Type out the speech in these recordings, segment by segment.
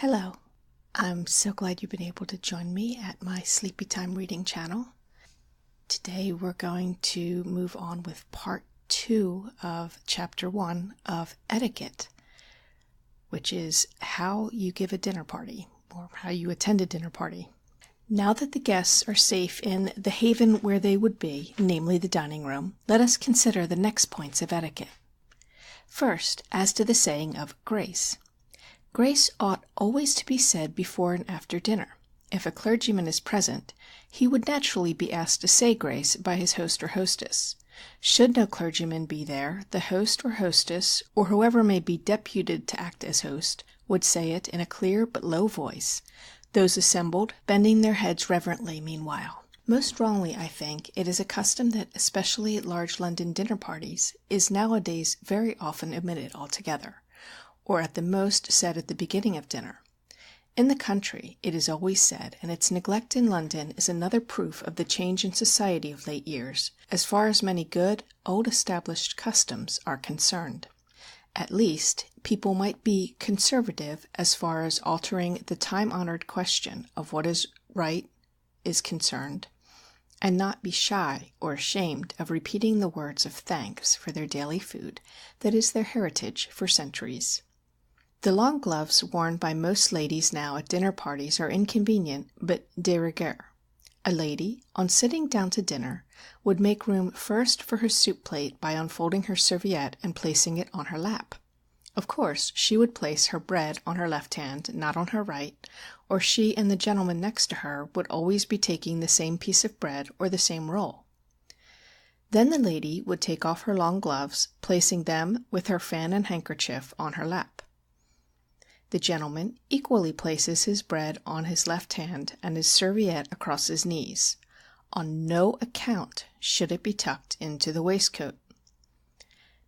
Hello, I'm so glad you've been able to join me at my Sleepytime Reading channel. Today we're going to move on with part 2 of chapter 1 of Etiquette, which is how you give a dinner party, or how you attend a dinner party. Now that the guests are safe in the haven where they would be, namely the dining room, let us consider the next points of etiquette. First, as to the saying of grace. Grace ought always to be said before and after dinner. If a clergyman is present, he would naturally be asked to say grace by his host or hostess. Should no clergyman be there, the host or hostess, or whoever may be deputed to act as host, would say it in a clear but low voice, those assembled bending their heads reverently meanwhile. Most wrongly, I think, it is a custom that, especially at large London dinner parties, is nowadays very often omitted altogether, or at the most said at the beginning of dinner. In the country it is always said, and its neglect in London is another proof of the change in society of late years, as far as many good, old-established customs are concerned. At least, people might be conservative as far as altering the time-honored question of what is right is concerned, and not be shy or ashamed of repeating the words of thanks for their daily food that is their heritage for centuries. The long gloves worn by most ladies now at dinner parties are inconvenient but de rigueur. A lady, on sitting down to dinner, would make room first for her soup plate by unfolding her serviette and placing it on her lap. Of course, she would place her bread on her left hand, not on her right, or she and the gentleman next to her would always be taking the same piece of bread or the same roll. Then the lady would take off her long gloves, placing them, with her fan and handkerchief, on her lap. The gentleman equally places his bread on his left hand and his serviette across his knees. On no account should it be tucked into the waistcoat.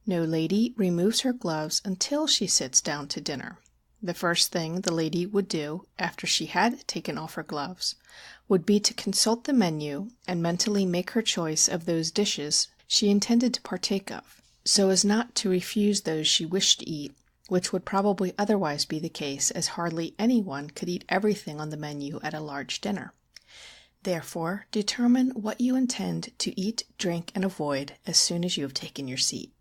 No lady removes her gloves until she sits down to dinner. The first thing the lady would do, after she had taken off her gloves, would be to consult the menu and mentally make her choice of those dishes she intended to partake of, so as not to refuse those she wished to eat, which would probably otherwise be the case, as hardly any one could eat everything on the menu at a large dinner. Therefore, determine what you intend to eat, drink, and avoid as soon as you have taken your seat.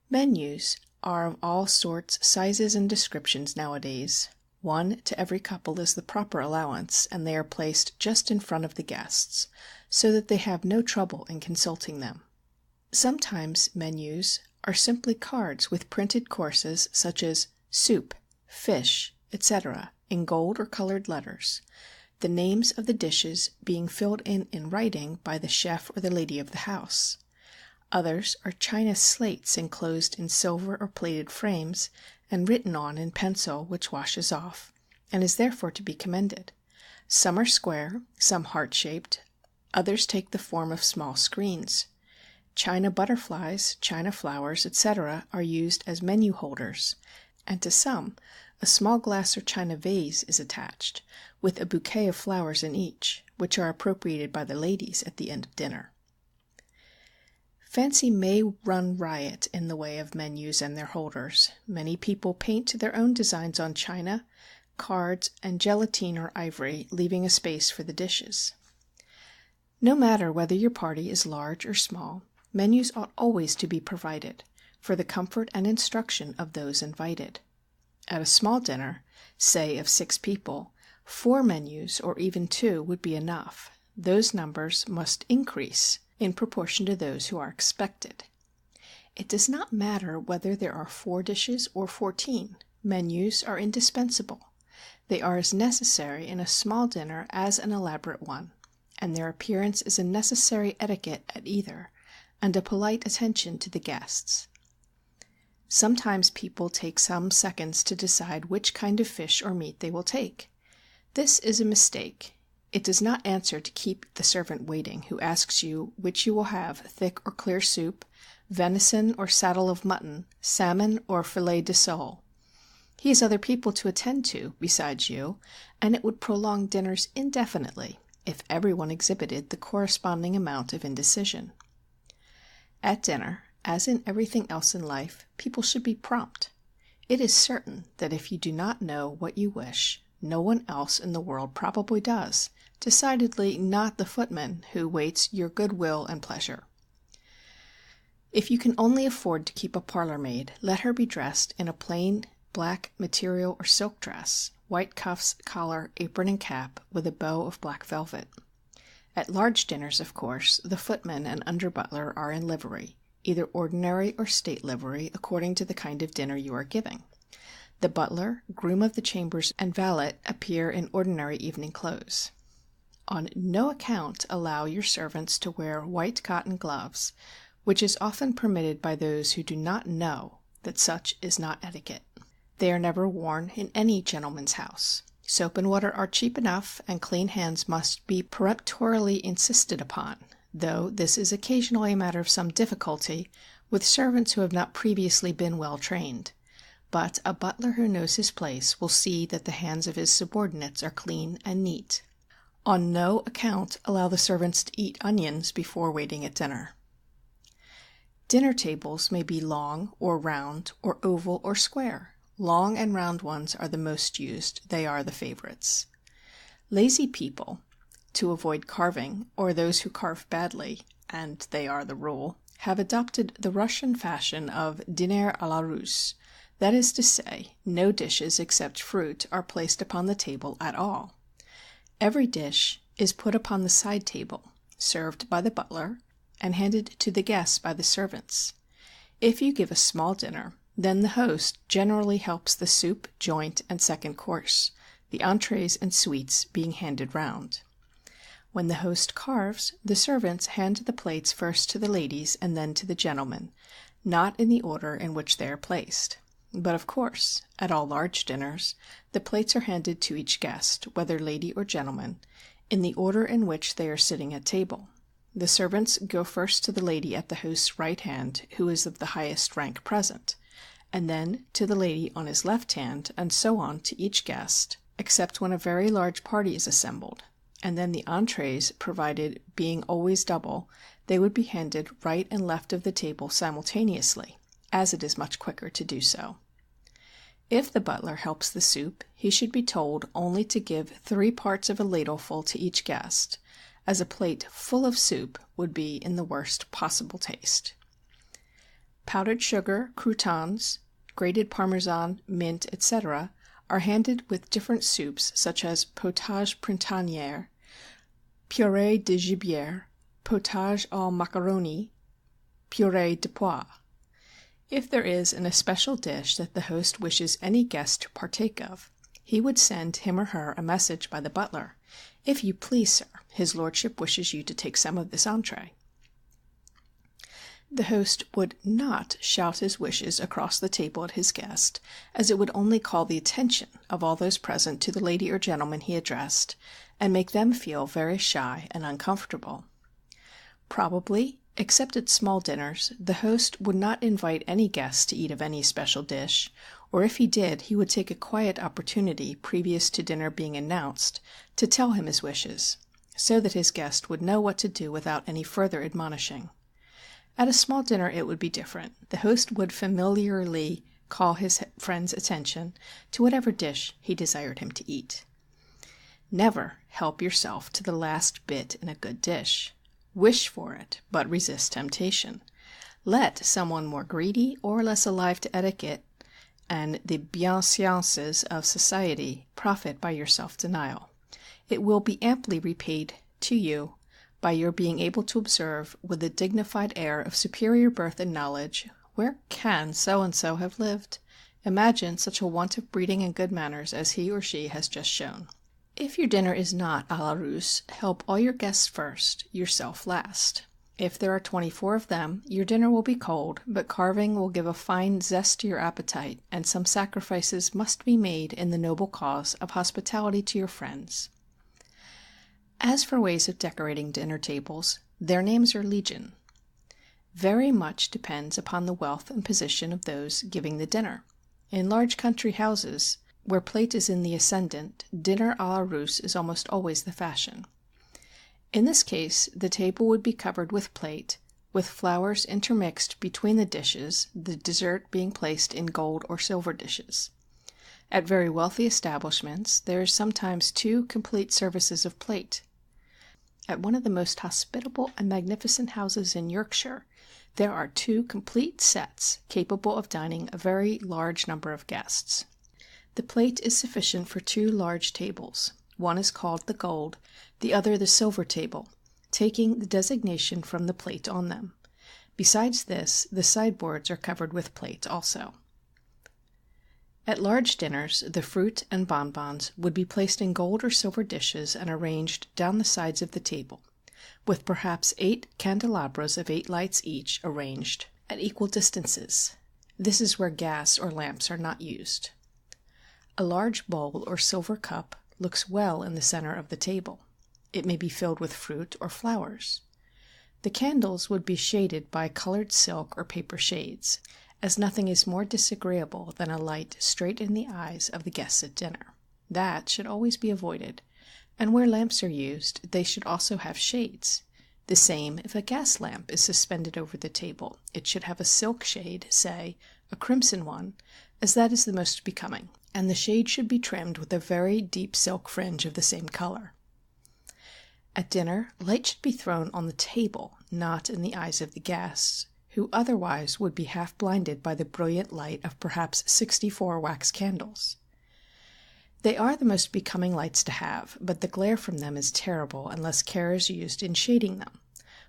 Menus are of all sorts, sizes, and descriptions nowadays. One to every couple is the proper allowance, and they are placed just in front of the guests, so that they have no trouble in consulting them. Sometimes menus are simply cards with printed courses such as soup, fish, etc., in gold or colored letters, the names of the dishes being filled in writing by the chef or the lady of the house. Others are china slates enclosed in silver or plated frames and written on in pencil, which washes off, and is therefore to be commended. Some are square, some heart-shaped, others take the form of small screens. China butterflies, china flowers, etc., are used as menu holders, and to some a small glass or china vase is attached, with a bouquet of flowers in each, which are appropriated by the ladies at the end of dinner. Fancy may run riot in the way of menus and their holders. Many people paint their own designs on china, cards, and gelatine or ivory, leaving a space for the dishes. No matter whether your party is large or small, menus ought always to be provided, for the comfort and instruction of those invited. At a small dinner, say of 6 people, 4 menus or even 2 would be enough. Those numbers must increase in proportion to those who are expected. It does not matter whether there are 4 dishes or 14. Menus are indispensable. They are as necessary in a small dinner as an elaborate one, and their appearance is a necessary etiquette at either, and a polite attention to the guests. Sometimes people take some seconds to decide which kind of fish or meat they will take. This is a mistake. It does not answer to keep the servant waiting who asks you which you will have, thick or clear soup, venison or saddle of mutton, salmon or filet de sole. He has other people to attend to besides you, and it would prolong dinners indefinitely if everyone exhibited the corresponding amount of indecision. At dinner, as in everything else in life, people should be prompt. It is certain that if you do not know what you wish, no one else in the world probably does, decidedly not the footman who waits your good will and pleasure. If you can only afford to keep a parlour maid, let her be dressed in a plain black material or silk dress, white cuffs, collar, apron and cap, with a bow of black velvet. At large dinners, of course, the footman and under butler are in livery, either ordinary or state livery, according to the kind of dinner you are giving. The butler, groom of the chambers, and valet appear in ordinary evening clothes. On no account allow your servants to wear white cotton gloves, which is often permitted by those who do not know that such is not etiquette. They are never worn in any gentleman's house. Soap and water are cheap enough, and clean hands must be peremptorily insisted upon, though this is occasionally a matter of some difficulty with servants who have not previously been well trained. But a butler who knows his place will see that the hands of his subordinates are clean and neat. On no account allow the servants to eat onions before waiting at dinner. Dinner tables may be long or round or oval or square. Long and round ones are the most used. They are the favorites. Lazy people, to avoid carving, or those who carve badly, and they are the rule, have adopted the Russian fashion of dîner à la Russe. That is to say, no dishes except fruit are placed upon the table at all. Every dish is put upon the side table, served by the butler, and handed to the guests by the servants. If you give a small dinner, then the host generally helps the soup, joint, and second course, the entrees and sweets being handed round. When the host carves, the servants hand the plates first to the ladies and then to the gentlemen, not in the order in which they are placed. But of course, at all large dinners, the plates are handed to each guest, whether lady or gentleman, in the order in which they are sitting at table. The servants go first to the lady at the host's right hand, who is of the highest rank present, and then to the lady on his left hand, and so on to each guest, except when a very large party is assembled, and then the entrees provided being always double, they would be handed right and left of the table simultaneously, as it is much quicker to do so. If the butler helps the soup, he should be told only to give 3 parts of a ladleful to each guest, as a plate full of soup would be in the worst possible taste. Powdered sugar, croutons, grated parmesan, mint, etc., are handed with different soups, such as potage printanière, purée de gibier, potage aux macaroni, purée de pois. If there is an especial dish that the host wishes any guest to partake of, he would send him or her a message by the butler. If you please, sir, his lordship wishes you to take some of this entree. The host would not shout his wishes across the table at his guest, as it would only call the attention of all those present to the lady or gentleman he addressed, and make them feel very shy and uncomfortable. Probably, except at small dinners, the host would not invite any guest to eat of any special dish, or if he did, he would take a quiet opportunity, previous to dinner being announced, to tell him his wishes, so that his guest would know what to do without any further admonishing. At a small dinner it would be different. The host would familiarly call his friend's attention to whatever dish he desired him to eat. Never help yourself to the last bit in a good dish. Wish for it, but resist temptation. Let someone more greedy or less alive to etiquette and the bienséances of society profit by your self-denial. It will be amply repaid to you by your being able to observe, with a dignified air of superior birth and knowledge, where can so-and-so have lived? Imagine such a want of breeding and good manners as he or she has just shown. If your dinner is not à la Russe, help all your guests first, yourself last. If there are 24 of them, your dinner will be cold, but carving will give a fine zest to your appetite, and some sacrifices must be made in the noble cause of hospitality to your friends. As for ways of decorating dinner tables, their names are legion. Very much depends upon the wealth and position of those giving the dinner. In large country houses, where plate is in the ascendant, dinner à la Russe is almost always the fashion. In this case, the table would be covered with plate, with flowers intermixed between the dishes, the dessert being placed in gold or silver dishes. At very wealthy establishments, there are sometimes 2 complete services of plate. At one of the most hospitable and magnificent houses in Yorkshire, there are 2 complete sets capable of dining a very large number of guests. The plate is sufficient for 2 large tables. One is called the gold, the other the silver table, taking the designation from the plate on them. Besides this, the sideboards are covered with plate also. At large dinners, the fruit and bonbons would be placed in gold or silver dishes and arranged down the sides of the table, with perhaps 8 candelabras of 8 lights each arranged at equal distances. This is where gas or lamps are not used. A large bowl or silver cup looks well in the center of the table. It may be filled with fruit or flowers. The candles would be shaded by colored silk or paper shades, as nothing is more disagreeable than a light straight in the eyes of the guests at dinner. That should always be avoided, and where lamps are used, they should also have shades. The same if a gas lamp is suspended over the table. It should have a silk shade, say, a crimson one, as that is the most becoming, and the shade should be trimmed with a very deep silk fringe of the same color. At dinner, light should be thrown on the table, not in the eyes of the guests, who otherwise would be half blinded by the brilliant light of perhaps 64 wax candles. They are the most becoming lights to have, but the glare from them is terrible unless care is used in shading them.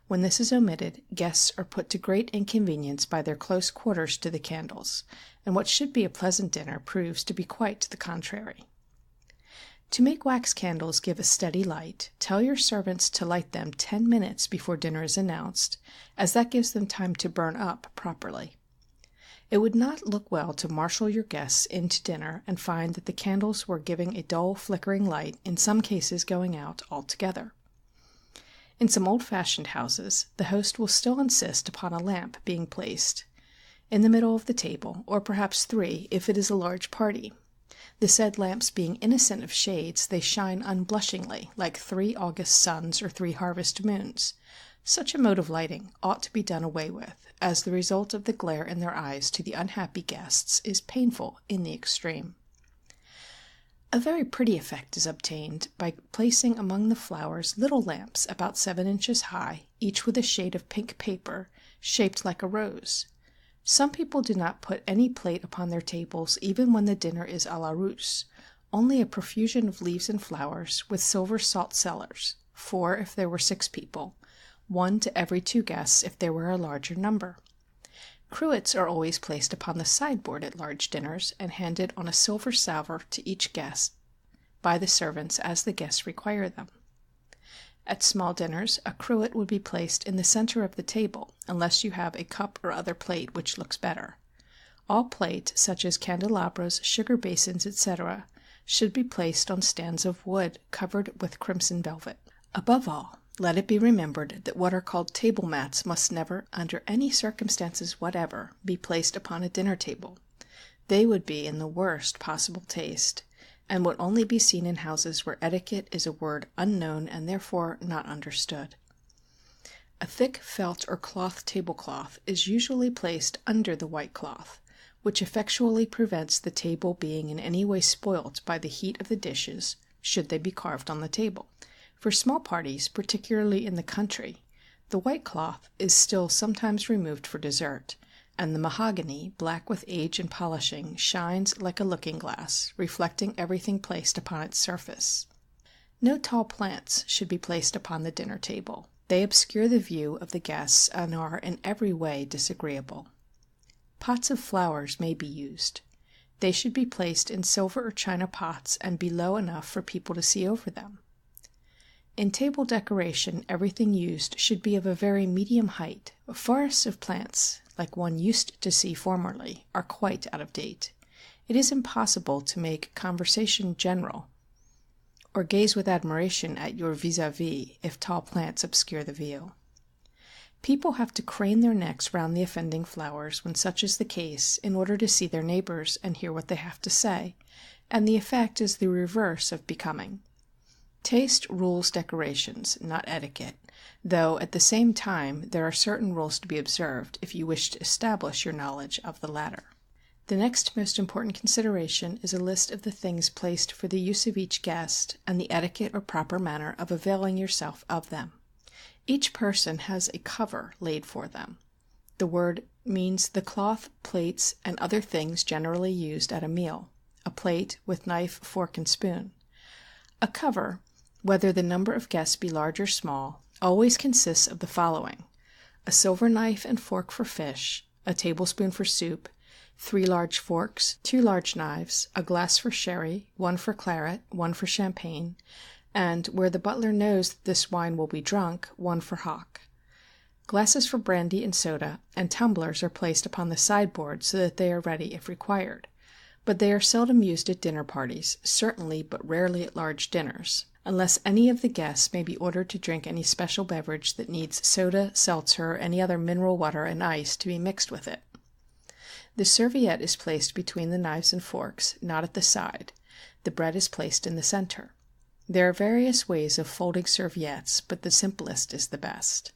When this is omitted, guests are put to great inconvenience by their close quarters to the candles, and what should be a pleasant dinner proves to be quite the contrary. To make wax candles give a steady light, tell your servants to light them 10 minutes before dinner is announced, as that gives them time to burn up properly. It would not look well to marshal your guests into dinner and find that the candles were giving a dull flickering light, in some cases going out altogether. In some old-fashioned houses, the host will still insist upon a lamp being placed in the middle of the table, or perhaps 3 if it is a large party. The said lamps being innocent of shades, they shine unblushingly, like 3 August suns or 3 harvest moons. Such a mode of lighting ought to be done away with, as the result of the glare in their eyes to the unhappy guests is painful in the extreme. A very pretty effect is obtained by placing among the flowers little lamps about 7 inches high, each with a shade of pink paper, shaped like a rose. Some people do not put any plate upon their tables even when the dinner is à la Russe, only a profusion of leaves and flowers, with silver salt cellars, 4 if there were 6 people, 1 to every 2 guests if there were a larger number. Cruets are always placed upon the sideboard at large dinners, and handed on a silver salver to each guest by the servants as the guests require them. At small dinners, a cruet would be placed in the center of the table, unless you have a cup or other plate which looks better. All plate, such as candelabras, sugar basins, etc., should be placed on stands of wood covered with crimson velvet. Above all, let it be remembered that what are called table mats must never, under any circumstances whatever, be placed upon a dinner table. They would be in the worst possible taste, and would only be seen in houses where etiquette is a word unknown and therefore not understood. A thick felt or cloth tablecloth is usually placed under the white cloth, which effectually prevents the table being in any way spoilt by the heat of the dishes, should they be carved on the table. For small parties, particularly in the country, the white cloth is still sometimes removed for dessert, and the mahogany, black with age and polishing, shines like a looking-glass, reflecting everything placed upon its surface. No tall plants should be placed upon the dinner table. They obscure the view of the guests and are in every way disagreeable. Pots of flowers may be used. They should be placed in silver or china pots and be low enough for people to see over them. In table decoration, everything used should be of a very medium height. Forests of plants, like one used to see formerly, are quite out of date. It is impossible to make conversation general, or gaze with admiration at your vis-à-vis if tall plants obscure the view. People have to crane their necks round the offending flowers when such is the case, in order to see their neighbors and hear what they have to say, and the effect is the reverse of becoming. Taste rules decorations, not etiquette, though at the same time there are certain rules to be observed if you wish to establish your knowledge of the latter. The next most important consideration is a list of the things placed for the use of each guest and the etiquette or proper manner of availing yourself of them. Each person has a cover laid for them. The word means the cloth, plates, and other things generally used at a meal. A plate with knife, fork, and spoon. A cover, whether the number of guests be large or small, always consists of the following: a silver knife and fork for fish, a tablespoon for soup, 3 large forks, 2 large knives, a glass for sherry, 1 for claret, 1 for champagne, and, where the butler knows that this wine will be drunk, 1 for hock. Glasses for brandy and soda, and tumblers are placed upon the sideboard so that they are ready if required. But they are seldom used at dinner parties, certainly but rarely at large dinners, unless any of the guests may be ordered to drink any special beverage that needs soda, seltzer, or any other mineral water and ice to be mixed with it. The serviette is placed between the knives and forks, not at the side. The bread is placed in the center. There are various ways of folding serviettes, but the simplest is the best.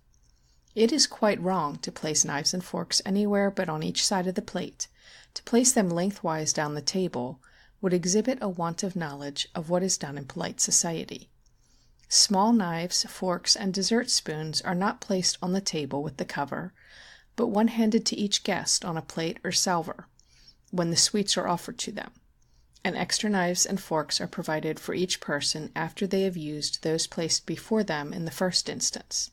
It is quite wrong to place knives and forks anywhere but on each side of the plate. To place them lengthwise down the table would exhibit a want of knowledge of what is done in polite society. Small knives, forks, and dessert spoons are not placed on the table with the cover, but one handed to each guest on a plate or salver, when the sweets are offered to them. And extra knives and forks are provided for each person after they have used those placed before them in the first instance.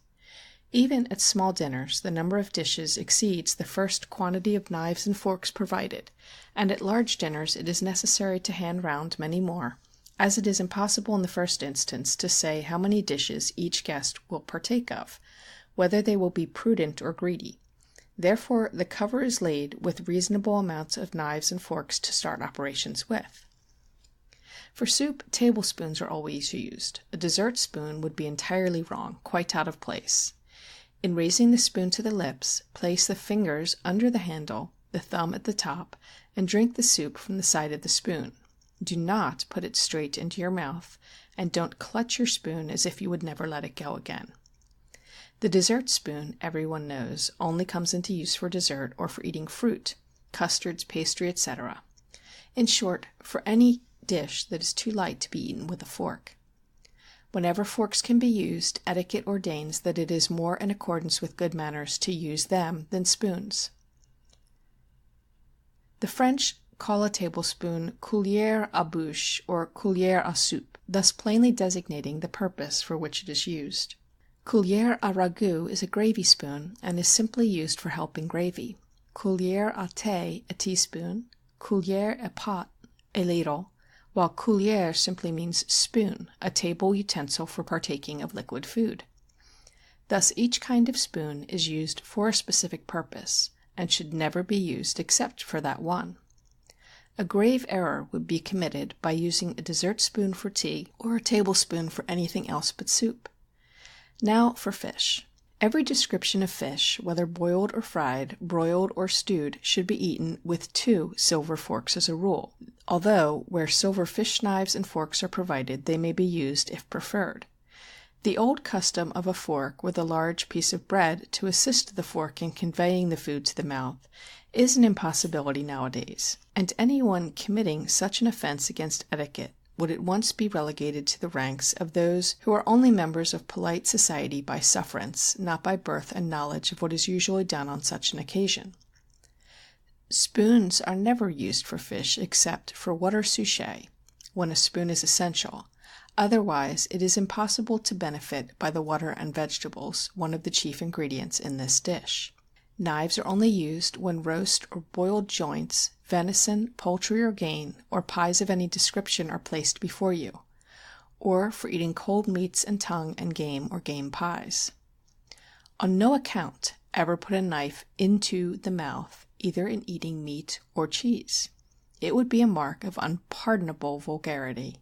Even at small dinners the number of dishes exceeds the first quantity of knives and forks provided, and at large dinners it is necessary to hand round many more, as it is impossible in the first instance to say how many dishes each guest will partake of, whether they will be prudent or greedy. Therefore the cover is laid with reasonable amounts of knives and forks to start operations with. For soup, tablespoons are always used. A dessert spoon would be entirely wrong, quite out of place. In raising the spoon to the lips, place the fingers under the handle, the thumb at the top, and drink the soup from the side of the spoon. Do not put it straight into your mouth, and don't clutch your spoon as if you would never let it go again. The dessert spoon, everyone knows, only comes into use for dessert or for eating fruit, custards, pastry, etc. In short, for any dish that is too light to be eaten with a fork. Whenever forks can be used, etiquette ordains that it is more in accordance with good manners to use them than spoons. The French call a tablespoon cuillère à bouche or cuillère à soupe, thus plainly designating the purpose for which it is used. Cuillère à ragoût is a gravy spoon and is simply used for helping gravy. Cuillère à thé, a teaspoon. Cuillère à pâte, a ladle, while cuillère simply means spoon, a table utensil for partaking of liquid food. Thus each kind of spoon is used for a specific purpose, and should never be used except for that one. A grave error would be committed by using a dessert spoon for tea or a tablespoon for anything else but soup. Now for fish. Every description of fish, whether boiled or fried, broiled or stewed, should be eaten with 2 silver forks as a rule, although where silver fish knives and forks are provided they may be used if preferred. The old custom of a fork with a large piece of bread to assist the fork in conveying the food to the mouth is an impossibility nowadays, and anyone committing such an offense against etiquette would at once be relegated to the ranks of those who are only members of polite society by sufferance, not by birth and knowledge of what is usually done on such an occasion. Spoons are never used for fish except for water souchet, when a spoon is essential. Otherwise it is impossible to benefit by the water and vegetables, one of the chief ingredients in this dish. Knives are only used when roast or boiled joints, venison, poultry or game, or pies of any description are placed before you, or for eating cold meats and tongue and game or game pies. On no account ever put a knife into the mouth, either in eating meat or cheese. It would be a mark of unpardonable vulgarity.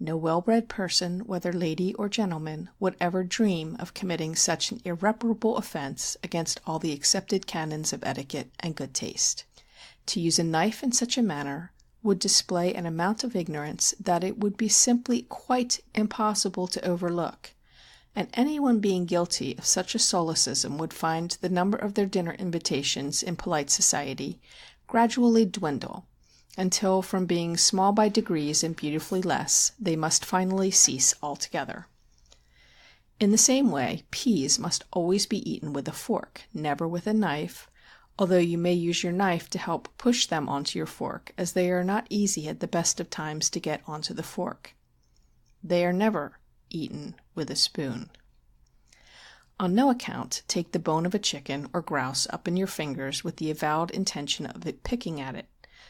No well-bred person, whether lady or gentleman, would ever dream of committing such an irreparable offense against all the accepted canons of etiquette and good taste. To use a knife in such a manner would display an amount of ignorance that it would be simply quite impossible to overlook. and anyone being guilty of such a solecism would find the number of their dinner invitations in polite society gradually dwindle, until from being small by degrees and beautifully less, they must finally cease altogether. In the same way, peas must always be eaten with a fork, never with a knife, although you may use your knife to help push them onto your fork, as they are not easy at the best of times to get onto the fork. They are never eaten with a spoon. On no account take the bone of a chicken or grouse up in your fingers with the avowed intention of picking at it.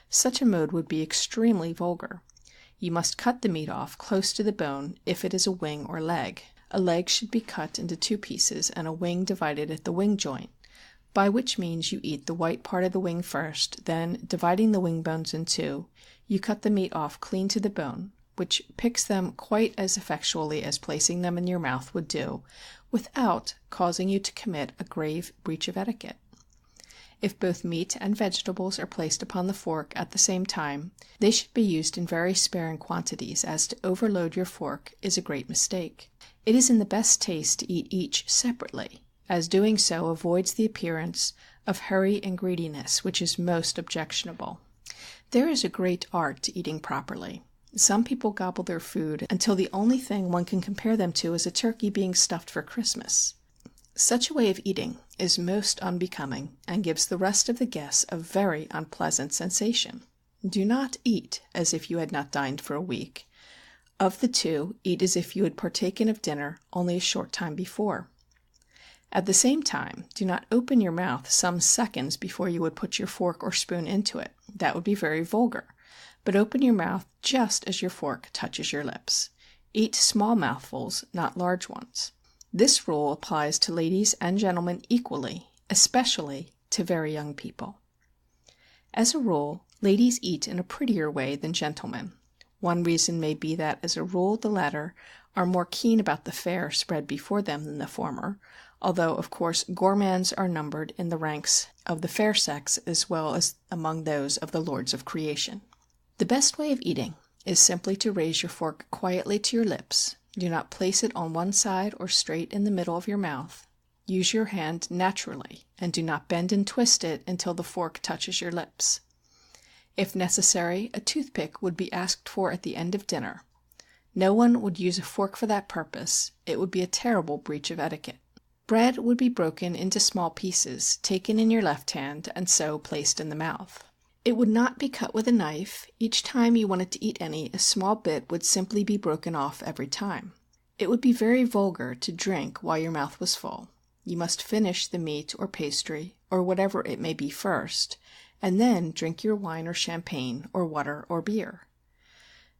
Such a mode would be extremely vulgar. You must cut the meat off close to the bone if it is a wing or leg. A leg should be cut into 2 pieces and a wing divided at the wing joint, by which means you eat the white part of the wing first, then, dividing the wing bones in 2, you cut the meat off clean to the bone, which picks them quite as effectually as placing them in your mouth would do, without causing you to commit a grave breach of etiquette. If both meat and vegetables are placed upon the fork at the same time, they should be used in very sparing quantities, as to overload your fork is a great mistake. It is in the best taste to eat each separately, as doing so avoids the appearance of hurry and greediness, which is most objectionable. There is a great art to eating properly. Some people gobble their food until the only thing one can compare them to is a turkey being stuffed for Christmas. Such a way of eating is most unbecoming, and gives the rest of the guests a very unpleasant sensation. Do not eat as if you had not dined for a week. Of the 2, eat as if you had partaken of dinner only a short time before. At the same time, do not open your mouth some seconds before you would put your fork or spoon into it. That would be very vulgar. But open your mouth just as your fork touches your lips. Eat small mouthfuls, not large ones. This rule applies to ladies and gentlemen equally, especially to very young people. As a rule, ladies eat in a prettier way than gentlemen. One reason may be that, as a rule, the latter are more keen about the fare spread before them than the former, although, of course, gourmands are numbered in the ranks of the fair sex as well as among those of the lords of creation. The best way of eating is simply to raise your fork quietly to your lips. Do not place it on one side or straight in the middle of your mouth. Use your hand naturally, and do not bend and twist it until the fork touches your lips. If necessary, a toothpick would be asked for at the end of dinner. No one would use a fork for that purpose. It would be a terrible breach of etiquette. Bread would be broken into small pieces, taken in your left hand, and so placed in the mouth. It would not be cut with a knife. Each time you wanted to eat any, a small bit would simply be broken off every time. It would be very vulgar to drink while your mouth was full. You must finish the meat or pastry, or whatever it may be first, and then drink your wine or champagne, or water or beer.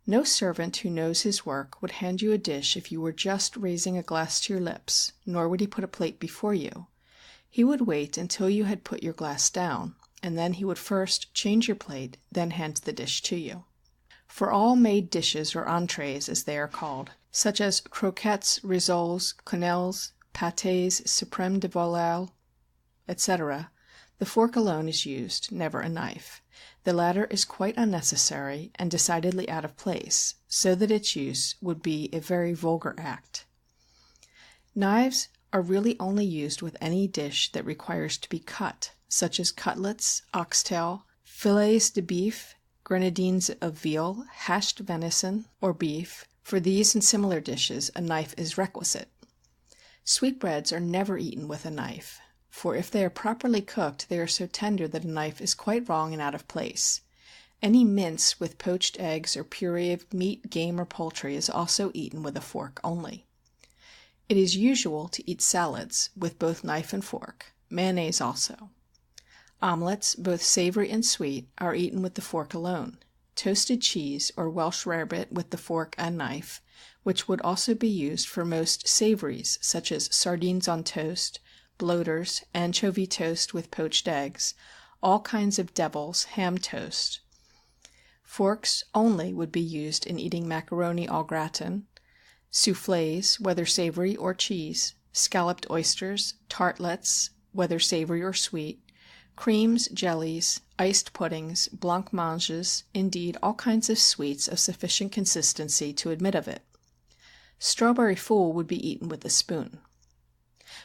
No servant who knows his work would hand you a dish if you were just raising a glass to your lips, nor would he put a plate before you. He would wait until you had put your glass down, and then he would first change your plate, then hand the dish to you. For all made dishes, or entrees as they are called, such as croquettes, rissoles, quenelles, pâtés, suprême de volaille, etc., the fork alone is used, never a knife. The latter is quite unnecessary and decidedly out of place, so that its use would be a very vulgar act. Knives are really only used with any dish that requires to be cut, such as cutlets, oxtail, filets de beef, grenadines of veal, hashed venison, or beef. For these and similar dishes a knife is requisite. Sweetbreads are never eaten with a knife, for if they are properly cooked they are so tender that a knife is quite wrong and out of place. Any mince with poached eggs or puree of meat, game, or poultry is also eaten with a fork only. It is usual to eat salads with both knife and fork, mayonnaise also. Omelets, both savory and sweet, are eaten with the fork alone. Toasted cheese or Welsh rarebit with the fork and knife, which would also be used for most savories, such as sardines on toast, bloaters, anchovy toast with poached eggs, all kinds of devils, ham toast. Forks only would be used in eating macaroni au gratin, soufflés, whether savory or cheese, scalloped oysters, tartlets, whether savory or sweet, creams, jellies, iced puddings, blancmanges, indeed all kinds of sweets of sufficient consistency to admit of it. Strawberry fool would be eaten with a spoon.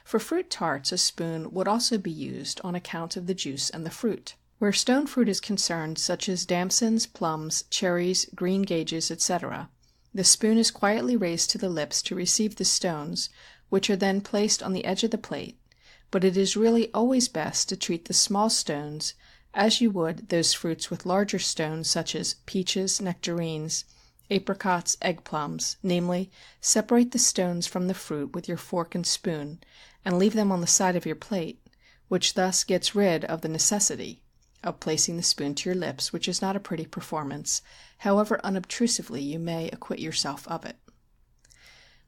For fruit tarts, a spoon would also be used on account of the juice and the fruit. Where stone fruit is concerned, such as damsons, plums, cherries, green gages, etc., the spoon is quietly raised to the lips to receive the stones, which are then placed on the edge of the plate, but it is really always best to treat the small stones as you would those fruits with larger stones, such as peaches, nectarines, apricots, egg plums, namely, separate the stones from the fruit with your fork and spoon, and leave them on the side of your plate, which thus gets rid of the necessity of placing the spoon to your lips, which is not a pretty performance, however unobtrusively you may acquit yourself of it.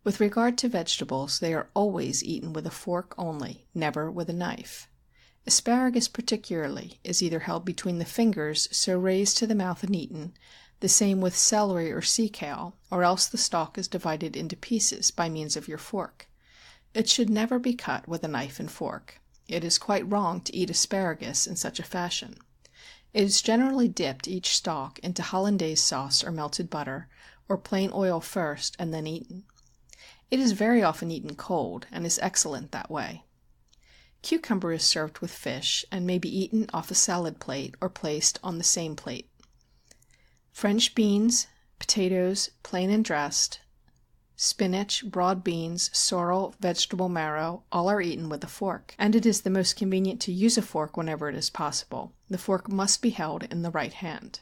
With regard to vegetables, they are always eaten with a fork only, never with a knife. Asparagus particularly is either held between the fingers, so raised to the mouth and eaten, the same with celery or sea kale, or else the stalk is divided into pieces by means of your fork. It should never be cut with a knife and fork. It is quite wrong to eat asparagus in such a fashion. It is generally dipped, each stalk, into hollandaise sauce or melted butter, or plain oil first, and then eaten. It is very often eaten cold, and is excellent that way. Cucumber is served with fish, and may be eaten off a salad plate or placed on the same plate. French beans, potatoes, plain and dressed, spinach, broad beans, sorrel, vegetable marrow, all are eaten with a fork, and it is the most convenient to use a fork whenever it is possible. The fork must be held in the right hand.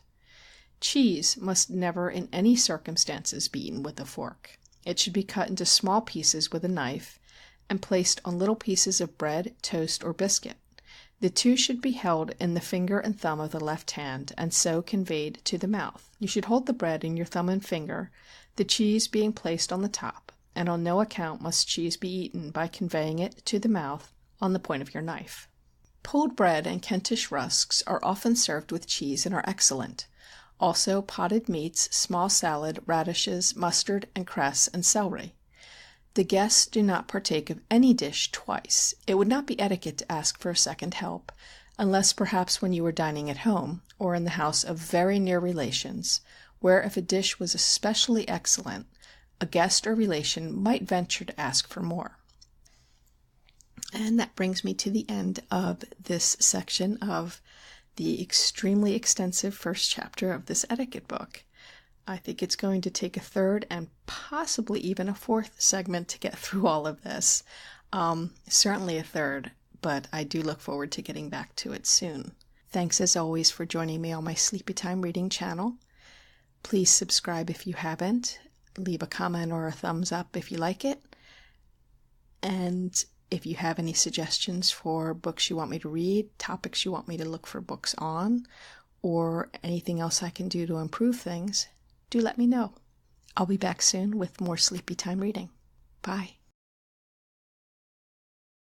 Cheese must never in any circumstances be eaten with a fork. It should be cut into small pieces with a knife, and placed on little pieces of bread, toast, or biscuit. The two should be held in the finger and thumb of the left hand, and so conveyed to the mouth. You should hold the bread in your thumb and finger, the cheese being placed on the top, and on no account must cheese be eaten by conveying it to the mouth on the point of your knife. Pulled bread and Kentish rusks are often served with cheese and are excellent. Also potted meats, small salad, radishes, mustard and cress, and celery. The guests do not partake of any dish twice. It would not be etiquette to ask for a second help, unless perhaps when you are dining at home, or in the house of very near relations, where if a dish was especially excellent, a guest or relation might venture to ask for more. And that brings me to the end of this section of the extremely extensive first chapter of this etiquette book. I think it's going to take a third and possibly even a fourth segment to get through all of this. Certainly a third, but I do look forward to getting back to it soon. Thanks as always for joining me on my Sleepytime Reading channel. Please subscribe if you haven't. Leave a comment or a thumbs up if you like it. And if you have any suggestions for books you want me to read, topics you want me to look for books on, or anything else I can do to improve things, do let me know. I'll be back soon with more Sleepytime Reading. Bye.